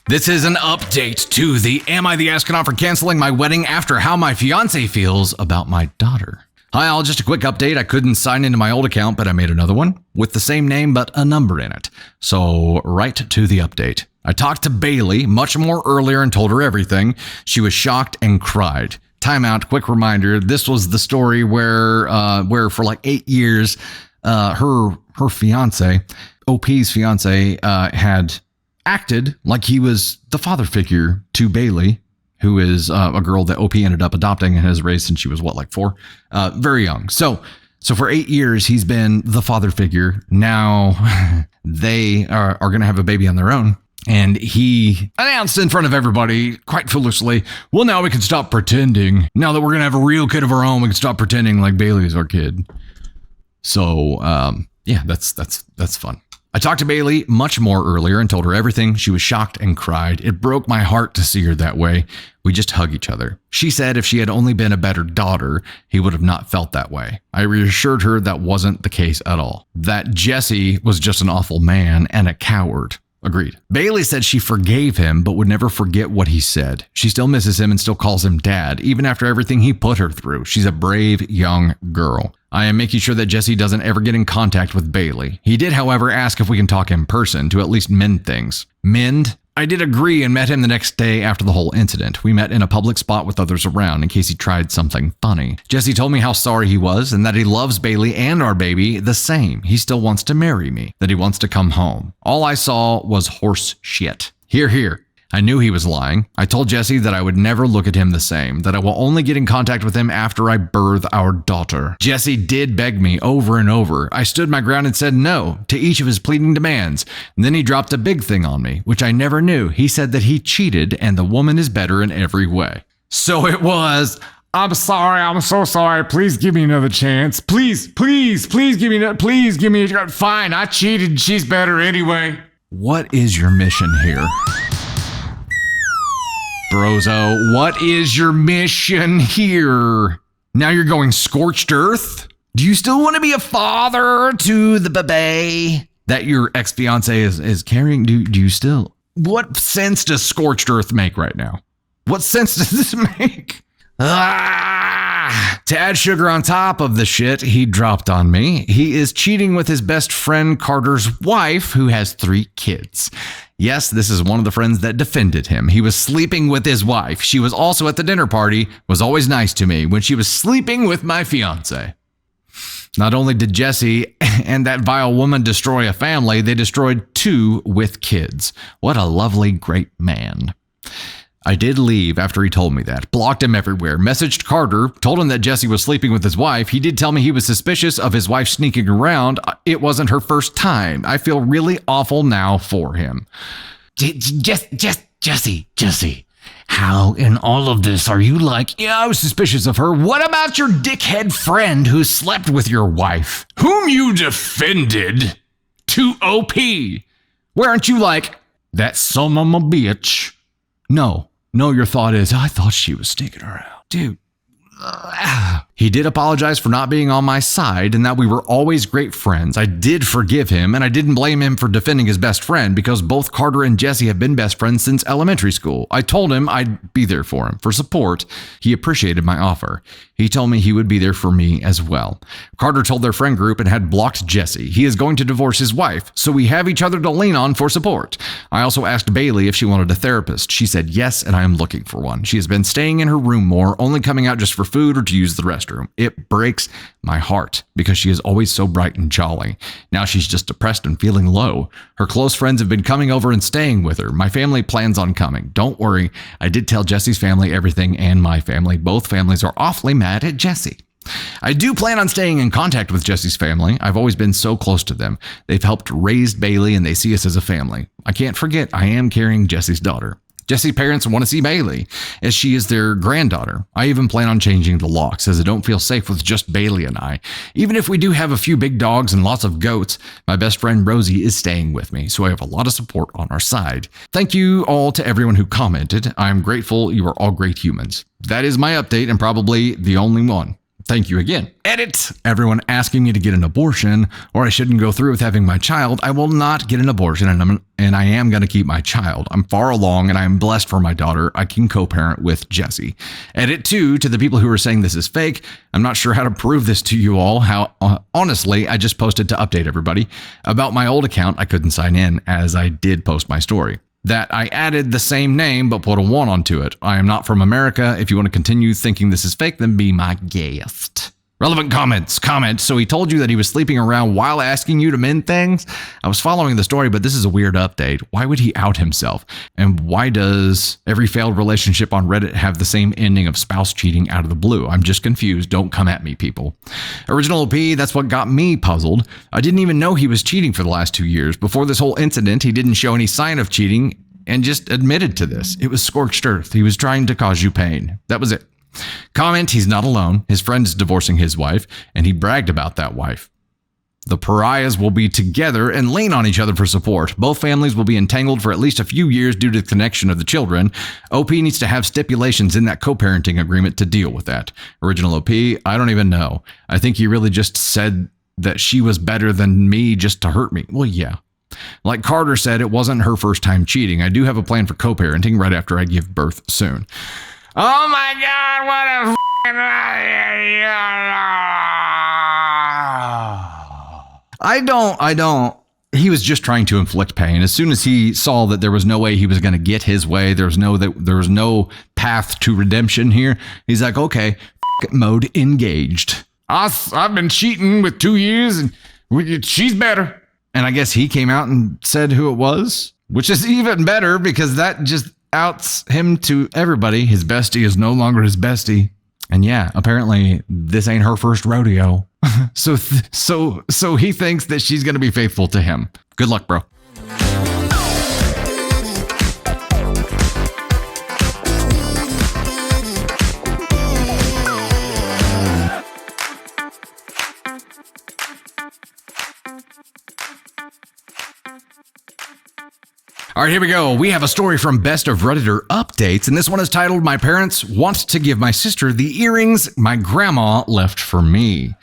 This is an update to the Am I the Astronaut for Canceling My Wedding After How My Fiancé Feels About My Daughter. Hi all, just a quick update. I couldn't sign into my old account, but I made another one with the same name but a number in it. So right to the update. I talked to Bailey much more earlier and told her everything. She was shocked and cried. Timeout, quick reminder. This was the story where for like 8 years, her fiance, OP's fiance, had acted like he was the father figure to Bailey, who is a girl that OP ended up adopting and has raised since she was, like 4? Very young. So for 8 years, he's been the father figure. Now they are going to have a baby on their own. And he announced in front of everybody, quite foolishly, well, now we can stop pretending. Now that we're going to have a real kid of our own, we can stop pretending like Bailey's our kid. So, yeah, that's fun. I talked to Bailey much more earlier and told her everything. She was shocked and cried. It broke my heart to see her that way. We just hug each other. She said if she had only been a better daughter, he would have not felt that way. I reassured her that wasn't the case at all. That Jesse was just an awful man and a coward. Agreed. Bailey said she forgave him, but would never forget what he said. She still misses him and still calls him dad, even after everything he put her through. She's a brave young girl. I am making sure that Jesse doesn't ever get in contact with Bailey. He did, however, ask if we can talk in person to at least mend things. Mend? I did agree and met him the next day after the whole incident. We met in a public spot with others around in case he tried something funny. Jesse told me how sorry he was and that he loves Bailey and our baby the same. He still wants to marry me, that he wants to come home. All I saw was horse shit. Hear, hear. I knew he was lying. I told Jesse that I would never look at him the same, that I will only get in contact with him after I birth our daughter. Jesse did beg me over and over. I stood my ground and said no to each of his pleading demands. And then he dropped a big thing on me, which I never knew. He said that he cheated and the woman is better in every way. So it was, I'm sorry, I'm so sorry. Please give me another chance. Please give me a chance. Fine, I cheated. She's better anyway. What is your mission here? Brozo, what is your mission here? Now you're going scorched earth? Do you still want to be a father to the baby that your ex-fiance is carrying? Do you still? What sense does scorched earth make right now? What sense does this make? To add sugar on top of the shit he dropped on me, he is cheating with his best friend Carter's wife, who has 3 kids. Yes, this is one of the friends that defended him. He was sleeping with his wife. She was also at the dinner party, was always nice to me when she was sleeping with my fiance. Not only did Jesse and that vile woman destroy a family, they destroyed 2 with kids. What a lovely, great man. I did leave after he told me that. Blocked him everywhere. Messaged Carter. Told him that Jesse was sleeping with his wife. He did tell me he was suspicious of his wife sneaking around. It wasn't her first time. I feel really awful now for him. Jesse. How in all of this are you like, yeah, I was suspicious of her. What about your dickhead friend who slept with your wife? Whom you defended to OP? Weren't you like, that son of a bitch? No, your thought is, I thought she was sneaking around. Dude. He did apologize for not being on my side and that we were always great friends. I did forgive him and I didn't blame him for defending his best friend because both Carter and Jesse have been best friends since elementary school. I told him I'd be there for him for support. He appreciated my offer. He told me he would be there for me as well. Carter told their friend group and had blocked Jesse. He is going to divorce his wife, so we have each other to lean on for support. I also asked Bailey if she wanted a therapist. She said yes, and I am looking for one. She has been staying in her room more, only coming out just for food or to use the restroom. restroom. It breaks my heart because she is always so bright and jolly. Now she's just depressed and feeling low. Her close friends have been coming over and staying with her. My family plans on coming. Don't worry, I did tell Jesse's family everything and my family. Both families are awfully mad at Jesse. I do plan on staying in contact with Jesse's family. I've always been so close to them. They've helped raise Bailey and they see us as a family. I can't forget I am carrying Jesse's daughter. Jesse's parents want to see Bailey, as she is their granddaughter. I even plan on changing the locks, as I don't feel safe with just Bailey and I. Even if we do have a few big dogs and lots of goats, my best friend Rosie is staying with me, so I have a lot of support on our side. Thank you all to everyone who commented. I'm grateful you are all great humans. That is my update, and probably the only one. Thank you again. Edit! Everyone asking me to get an abortion, or I shouldn't go through with having my child. I will not get an abortion, and I am going to keep my child. I'm far along, and I am blessed for my daughter. I can co-parent with Jesse. Edit 2, to the people who are saying this is fake. I'm not sure how to prove this to you all. Honestly, I just posted to update everybody. About my old account, I couldn't sign in, as I did post my story. That I added the same name but put a 1 onto it. I am not from America. If you want to continue thinking this is fake, then be my guest. Relevant comments. Comment. So he told you that he was sleeping around while asking you to mend things? I was following the story, but this is a weird update. Why would he out himself? And why does every failed relationship on Reddit have the same ending of spouse cheating out of the blue? I'm just confused. Don't come at me, people. Original OP, that's what got me puzzled. I didn't even know he was cheating for the last 2 years. Before this whole incident, he didn't show any sign of cheating and just admitted to this. It was scorched earth. He was trying to cause you pain. That was it. Comment, he's not alone. His friend is divorcing his wife, and he bragged about that wife. The pariahs will be together and lean on each other for support. Both families will be entangled for at least a few years due to the connection of the children. OP needs to have stipulations in that co-parenting agreement to deal with that. Original OP, I don't even know. I think he really just said that she was better than me just to hurt me. Well, yeah. Like Carter said, it wasn't her first time cheating. I do have a plan for co-parenting right after I give birth soon. Oh my God, what a I don't. He was just trying to inflict pain. As soon as he saw that there was no way he was going to get his way, there was no path to redemption here. He's like, okay, mode engaged. I've been cheating with 2 years, and she's better. And I guess he came out and said who it was, which is even better because that just outs him to everybody. His bestie is no longer his bestie. And yeah, apparently this ain't her first rodeo. So he thinks that she's going to be faithful to him. Good luck, bro. All right, here we go. We have a story from Best of Redditor Updates, and this one is titled, My Parents Want to Give My Sister the Earrings My Grandma Left for Me.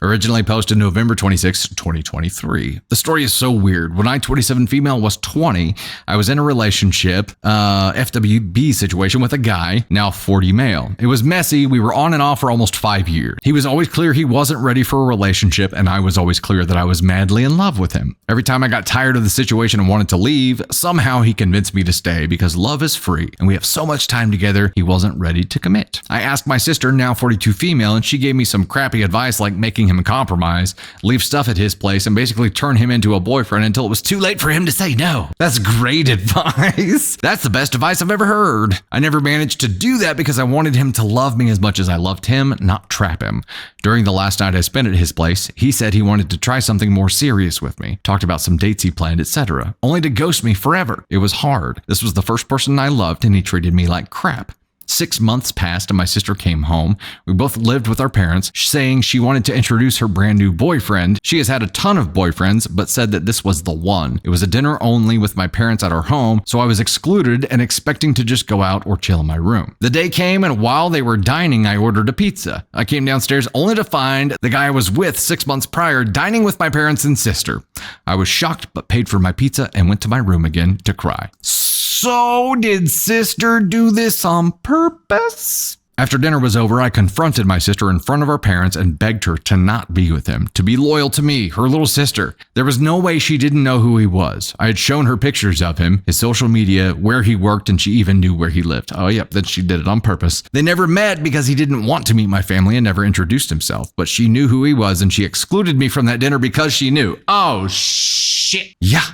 Originally posted November 26, 2023. The story is so weird. When I, 27 female, was 20, I was in a relationship, FWB situation with a guy, now 40 male. It was messy. We were on and off for almost 5 years. He was always clear he wasn't ready for a relationship, and I was always clear that I was madly in love with him. Every time I got tired of the situation and wanted to leave, somehow he convinced me to stay because love is free, and we have so much time together, he wasn't ready to commit. I asked my sister, now 42 female, and she gave me some crappy advice like making him a compromise, leave stuff at his place, and basically turn him into a boyfriend until it was too late for him to say no. That's great advice. That's the best advice I've ever heard. I never managed to do that because I wanted him to love me as much as I loved him, not trap him. During the last night I spent at his place, he said he wanted to try something more serious with me, talked about some dates he planned, etc., only to ghost me forever. It was hard. This was the first person I loved, and he treated me like crap. 6 months passed and my sister came home. We both lived with our parents, saying she wanted to introduce her brand new boyfriend. She has had a ton of boyfriends, but said that this was the one. It was a dinner only with my parents at our home, so I was excluded and expecting to just go out or chill in my room. The day came, and while they were dining, I ordered a pizza. I came downstairs only to find the guy I was with 6 months prior dining with my parents and sister. I was shocked, but paid for my pizza and went to my room again to cry. So did sister do this on purpose? After dinner was over, I confronted my sister in front of our parents and begged her to not be with him, to be loyal to me, her little sister. There was no way she didn't know who he was. I had shown her pictures of him, his social media, where he worked, and she even knew where he lived. Oh, yep, then she did it on purpose. They never met because he didn't want to meet my family and never introduced himself, but she knew who he was and she excluded me from that dinner because she knew. Oh, shit. Yeah.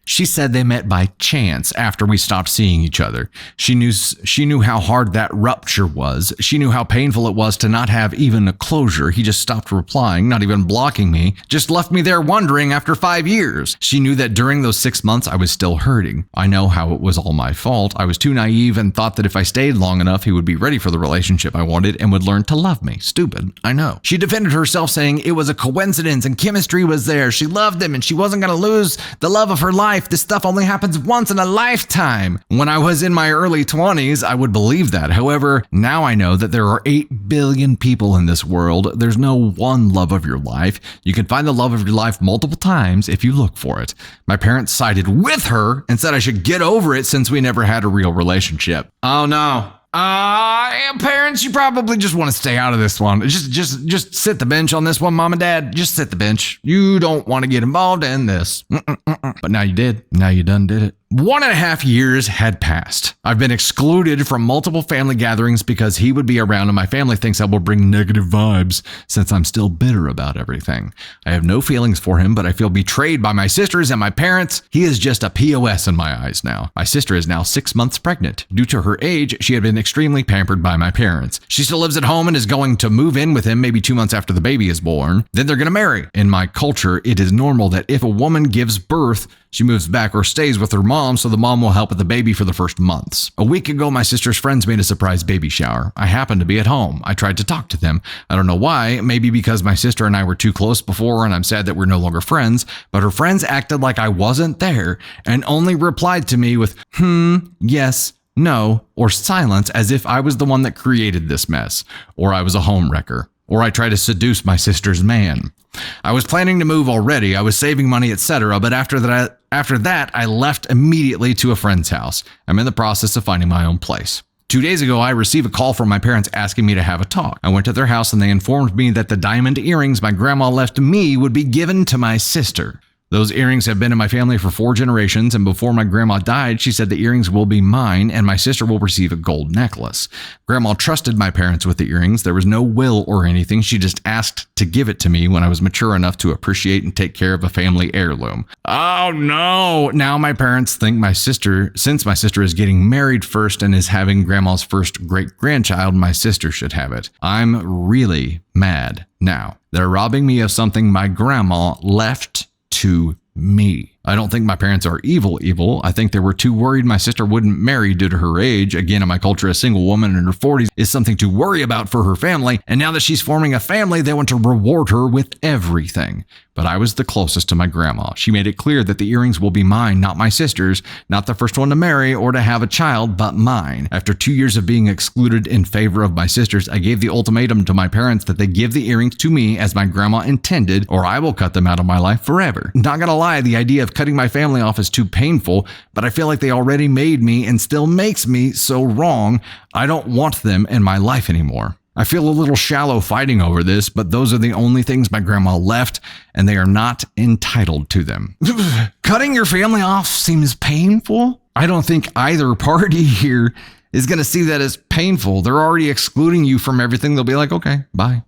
She said they met by chance after we stopped seeing each other. She knew how hard that rupture was. She knew how painful it was to not have even a closure. He just stopped replying, not even blocking me, just left me there wondering after 5 years. She knew that during those 6 months I was still hurting. I know how it was all my fault. I was too naive and thought that if I stayed long enough, he would be ready for the relationship I wanted and would learn to love me. Stupid, I know. She defended herself saying it was a coincidence and chemistry was there. She loved him and she wasn't going to lose the love of her life. This stuff only happens once in a lifetime. When I was in my early 20s, I would believe that. However, now I know that there are 8 billion people in this world. There's no one love of your life. You can find the love of your life multiple times if you look for it. My parents sided with her and said I should get over it since we never had a real relationship. Oh no. Parents, you probably just want to stay out of this one. Just sit the bench on this one, mom and dad. Just sit the bench. You don't want to get involved in this. But now you did. Now you done did it. 1.5 years had passed. I've been excluded from multiple family gatherings because he would be around and my family thinks I will bring negative vibes since I'm still bitter about everything. I have no feelings for him, but I feel betrayed by my sisters and my parents. He is just a POS in my eyes now. My sister is now 6 months pregnant. Due to her age, she had been extremely pampered by my parents. She still lives at home and is going to move in with him maybe 2 months after the baby is born. Then they're going to marry. In my culture, it is normal that if a woman gives birth, she moves back or stays with her mom so the mom will help with the baby for the first months. A week ago, my sister's friends made a surprise baby shower. I happened to be at home. I tried to talk to them. I don't know why, maybe because my sister and I were too close before and I'm sad that we're no longer friends, but her friends acted like I wasn't there and only replied to me with, yes, no, or silence as if I was the one that created this mess, or I was a homewrecker, or I tried to seduce my sister's man. I was planning to move already. I was saving money, etc. But after that, I left immediately to a friend's house. I'm in the process of finding my own place. 2 days ago, I received a call from my parents asking me to have a talk. I went to their house and they informed me that the diamond earrings my grandma left me would be given to my sister. Those earrings have been in my family for 4 generations, and before my grandma died, she said the earrings will be mine and my sister will receive a gold necklace. Grandma trusted my parents with the earrings. There was no will or anything. She just asked to give it to me when I was mature enough to appreciate and take care of a family heirloom. Oh no! Now my parents think since my sister is getting married first and is having grandma's first great-grandchild, my sister should have it. I'm really mad now. They're robbing me of something my grandma left to me. I don't think my parents are evil. I think they were too worried my sister wouldn't marry due to her age. Again, in my culture, a single woman in her 40s is something to worry about for her family. And now that she's forming a family, they want to reward her with everything. But I was the closest to my grandma. She made it clear that the earrings will be mine, not my sister's, not the first one to marry or to have a child, but mine. After 2 years of being excluded in favor of my sister's, I gave the ultimatum to my parents that they give the earrings to me as my grandma intended, or I will cut them out of my life forever. Not gonna lie, the idea of cutting my family off is too painful, but I feel like they already made me and still makes me so wrong. I don't want them in my life anymore. I feel a little shallow fighting over this, but those are the only things my grandma left, and they are not entitled to them. Cutting your family off seems painful. I don't think either party here is going to see that as painful. They're already excluding you from everything. They'll be like, okay, bye.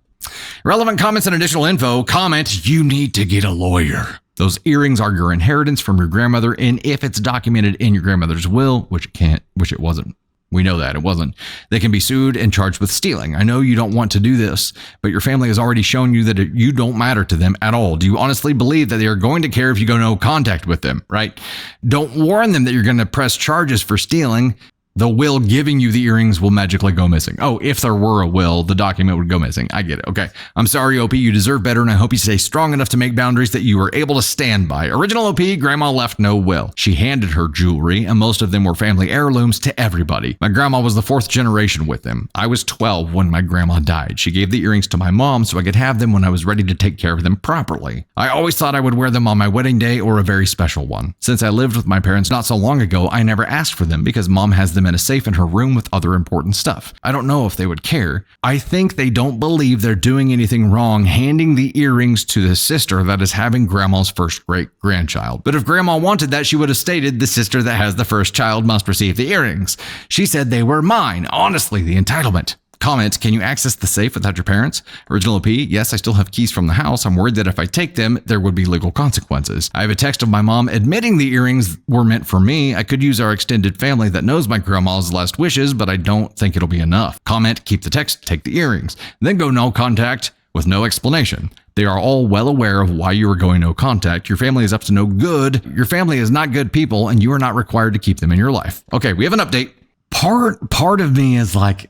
Relevant comments and additional info. Comment, you need to get a lawyer. Those earrings are your inheritance from your grandmother, and if it's documented in your grandmother's will, which it wasn't. We know that it wasn't. They can be sued and charged with stealing. I know you don't want to do this, but your family has already shown you that you don't matter to them at all. Do you honestly believe that they are going to care if you go no contact with them, right? Don't warn them that you're going to press charges for stealing. The will giving you the earrings will magically go missing. Oh, if there were a will, the document would go missing. I get it. Okay. I'm sorry, OP. You deserve better, and I hope you stay strong enough to make boundaries that you are able to stand by. Original OP, grandma left no will. She handed her jewelry, and most of them were family heirlooms to everybody. My grandma was the 4th generation with them. I was 12 when my grandma died. She gave the earrings to my mom so I could have them when I was ready to take care of them properly. I always thought I would wear them on my wedding day or a very special one. Since I lived with my parents not so long ago, I never asked for them because mom has them them in a safe in her room with other important stuff. I don't know if they would care. I think they don't believe they're doing anything wrong handing the earrings to the sister that is having grandma's first great-grandchild. But if grandma wanted that, she would have stated the sister that has the first child must receive the earrings. She said they were mine. Honestly, the entitlement. Comment, can you access the safe without your parents? Original OP, yes, I still have keys from the house. I'm worried that if I take them, there would be legal consequences. I have a text of my mom admitting the earrings were meant for me. I could use our extended family that knows my grandma's last wishes, but I don't think it'll be enough. Comment, keep the text, take the earrings. Then go no contact with no explanation. They are all well aware of why you are going no contact. Your family is up to no good. Your family is not good people, and you are not required to keep them in your life. Okay, we have an update. Part of me is like,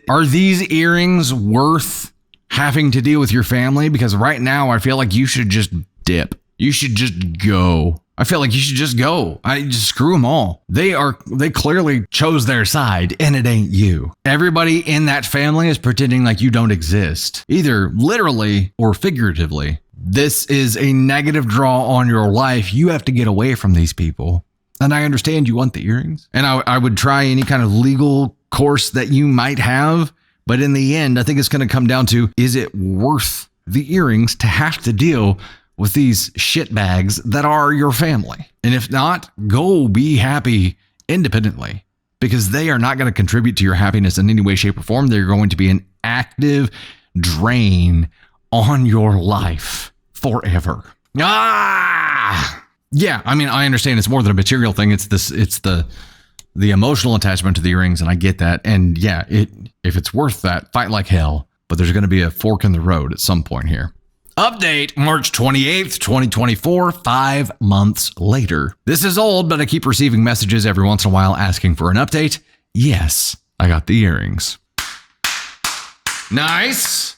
are these earrings worth having to deal with your family? Because right now I feel like you should just dip. You should just go. I feel like you should just go. I just screw them all. They clearly chose their side, and it ain't you. Everybody in that family is pretending like you don't exist, either literally or figuratively. This is a negative draw on your life. You have to get away from these people. And I understand you want the earrings, and I would try any kind of legal course that you might have. But in the end, I think it's going to come down to, is it worth the earrings to have to deal with these shitbags that are your family? And if not, go be happy independently, because they are not going to contribute to your happiness in any way, shape, or form. They're going to be an active drain on your life forever. Yeah, I mean, I understand it's more than a material thing. It's the emotional attachment to the earrings, and I get that. And yeah, if it's worth that, fight like hell. But there's going to be a fork in the road at some point here. Update, March 28th, 2024, 5 months later. This is old, but I keep receiving messages every once in a while asking for an update. Yes, I got the earrings. Nice.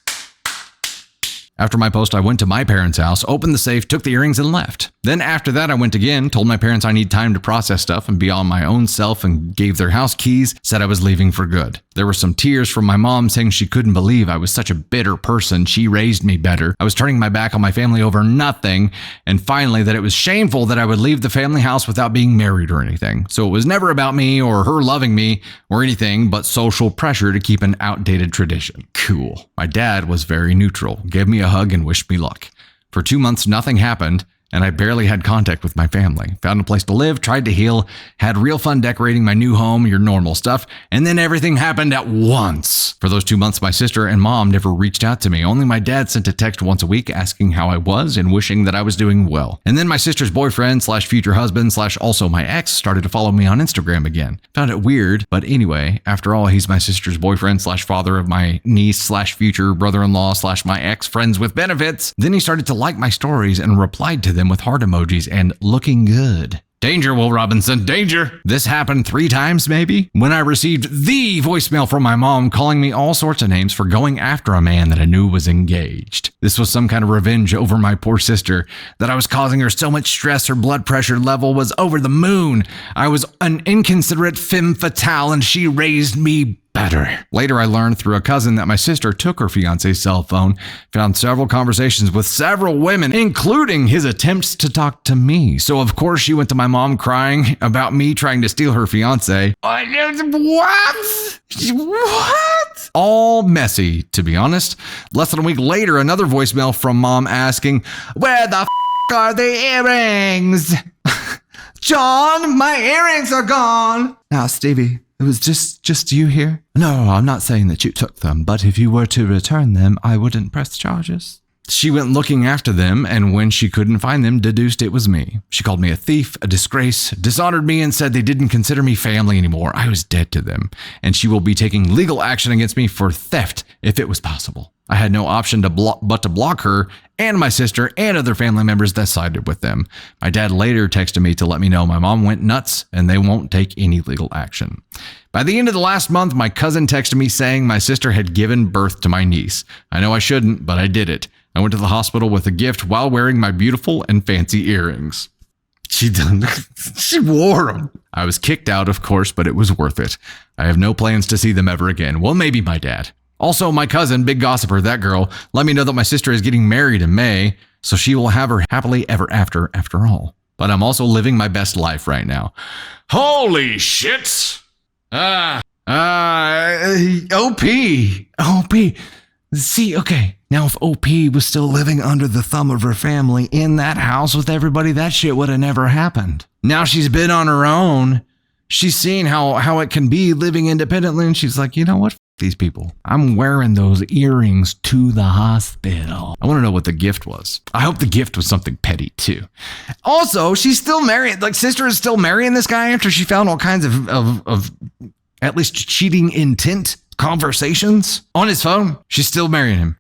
After my post, I went to my parents' house, opened the safe, took the earrings, and left. Then after that, I went again, told my parents I need time to process stuff and be on my own self, and gave their house keys, said I was leaving for good. There were some tears from my mom saying she couldn't believe I was such a bitter person. She raised me better. I was turning my back on my family over nothing. And finally, that it was shameful that I would leave the family house without being married or anything. So it was never about me or her loving me or anything but social pressure to keep an outdated tradition. Cool. My dad was very neutral, gave me a hug and wished me luck. For 2 months, nothing happened, and I barely had contact with my family. Found a place to live, tried to heal, had real fun decorating my new home, your normal stuff, and then everything happened at once. For those 2 months, my sister and mom never reached out to me. Only my dad sent a text once a week asking how I was and wishing that I was doing well. And then my sister's boyfriend / future husband / also my ex started to follow me on Instagram again. Found it weird, but anyway, after all, he's my sister's boyfriend / father of my niece / future brother-in-law / my ex, friends with benefits. Then he started to like my stories and replied to them with heart emojis and looking good. Danger, Will Robinson, danger. This happened 3 times maybe, when I received the voicemail from my mom calling me all sorts of names for going after a man that I knew was engaged. This was some kind of revenge over my poor sister, that I was causing her so much stress her blood pressure level was over the moon. I was an inconsiderate femme fatale and she raised me better. Later, I learned through a cousin that my sister took her fiancé's cell phone, found several conversations with several women, including his attempts to talk to me. So, of course, she went to my mom crying about me trying to steal her fiancé. What? All messy, to be honest. Less than a week later, another voicemail from mom asking, "Where the are the earrings?" "John, my earrings are gone." "Now, Stevie, it was just you here?" "No, I'm not saying that you took them, but if you were to return them, I wouldn't press charges." She went looking after them, and when she couldn't find them, deduced it was me. She called me a thief, a disgrace, dishonored me, and said they didn't consider me family anymore. I was dead to them, and she will be taking legal action against me for theft if it was possible. I had no option but to block her and my sister and other family members that sided with them. My dad later texted me to let me know my mom went nuts and they won't take any legal action. By the end of the last month, my cousin texted me saying my sister had given birth to my niece. I know I shouldn't, but I did it. I went to the hospital with a gift while wearing my beautiful and fancy earrings. She wore them. I was kicked out, of course, but it was worth it. I have no plans to see them ever again. Well, maybe my dad. Also, my cousin, big gossiper, that girl, let me know that my sister is getting married in May, so she will have her happily ever after all. but I'm also living my best life right now. Holy shit! OP. See, okay, now if OP was still living under the thumb of her family in that house with everybody, that shit would have never happened. Now she's been on her own. She's seen how it can be living independently, and she's like, you know what? F these people. I'm wearing those earrings to the hospital. I want to know what the gift was. I hope the gift was something petty, too. Also, she's still married. Like, sister is still marrying this guy after she found all kinds of at least cheating intent conversations on his phone. She's still marrying him.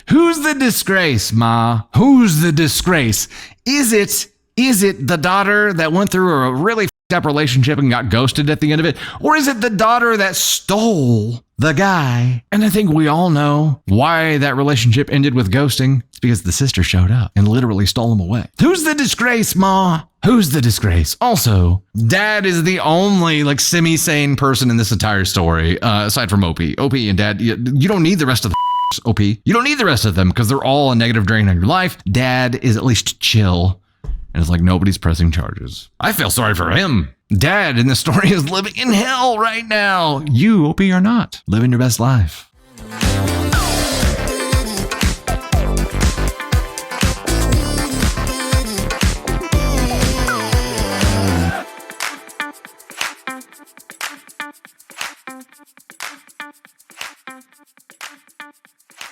Who's the disgrace, Ma? Who's the disgrace? Is it the daughter that went through a really f***ed up relationship and got ghosted at the end of it? Or is it the daughter that stole the guy? And I think we all know why that relationship ended with ghosting. It's because the sister showed up and literally stole him away. Who's the disgrace, Ma? Who's the disgrace? Also, Dad is the only like semi-sane person in this entire story, aside from OP. OP and Dad, you don't need the rest of the OP. You don't need the rest of them because they're all a negative drain on your life. Dad is at least chill. And it's like nobody's pressing charges. I feel sorry for him. Dad in the story is living in hell right now. You, OP, are not living your best life.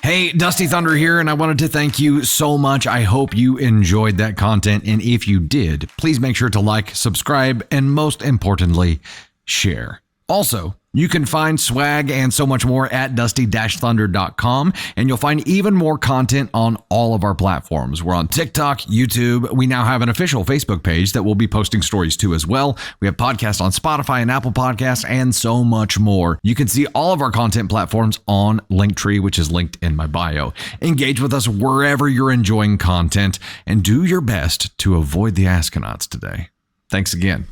Hey, Dusty Thunder here, and I wanted to thank you so much. I hope you enjoyed that content, and if you did, please make sure to like, subscribe, and most importantly, share. Also, you can find swag and so much more at dusty-thunder.com, and you'll find even more content on all of our platforms. We're on TikTok, YouTube. We now have an official Facebook page that we'll be posting stories to as well. We have podcasts on Spotify and Apple Podcasts and so much more. You can see all of our content platforms on Linktree, which is linked in my bio. Engage with us wherever you're enjoying content and do your best to avoid the Askonauts today. Thanks again.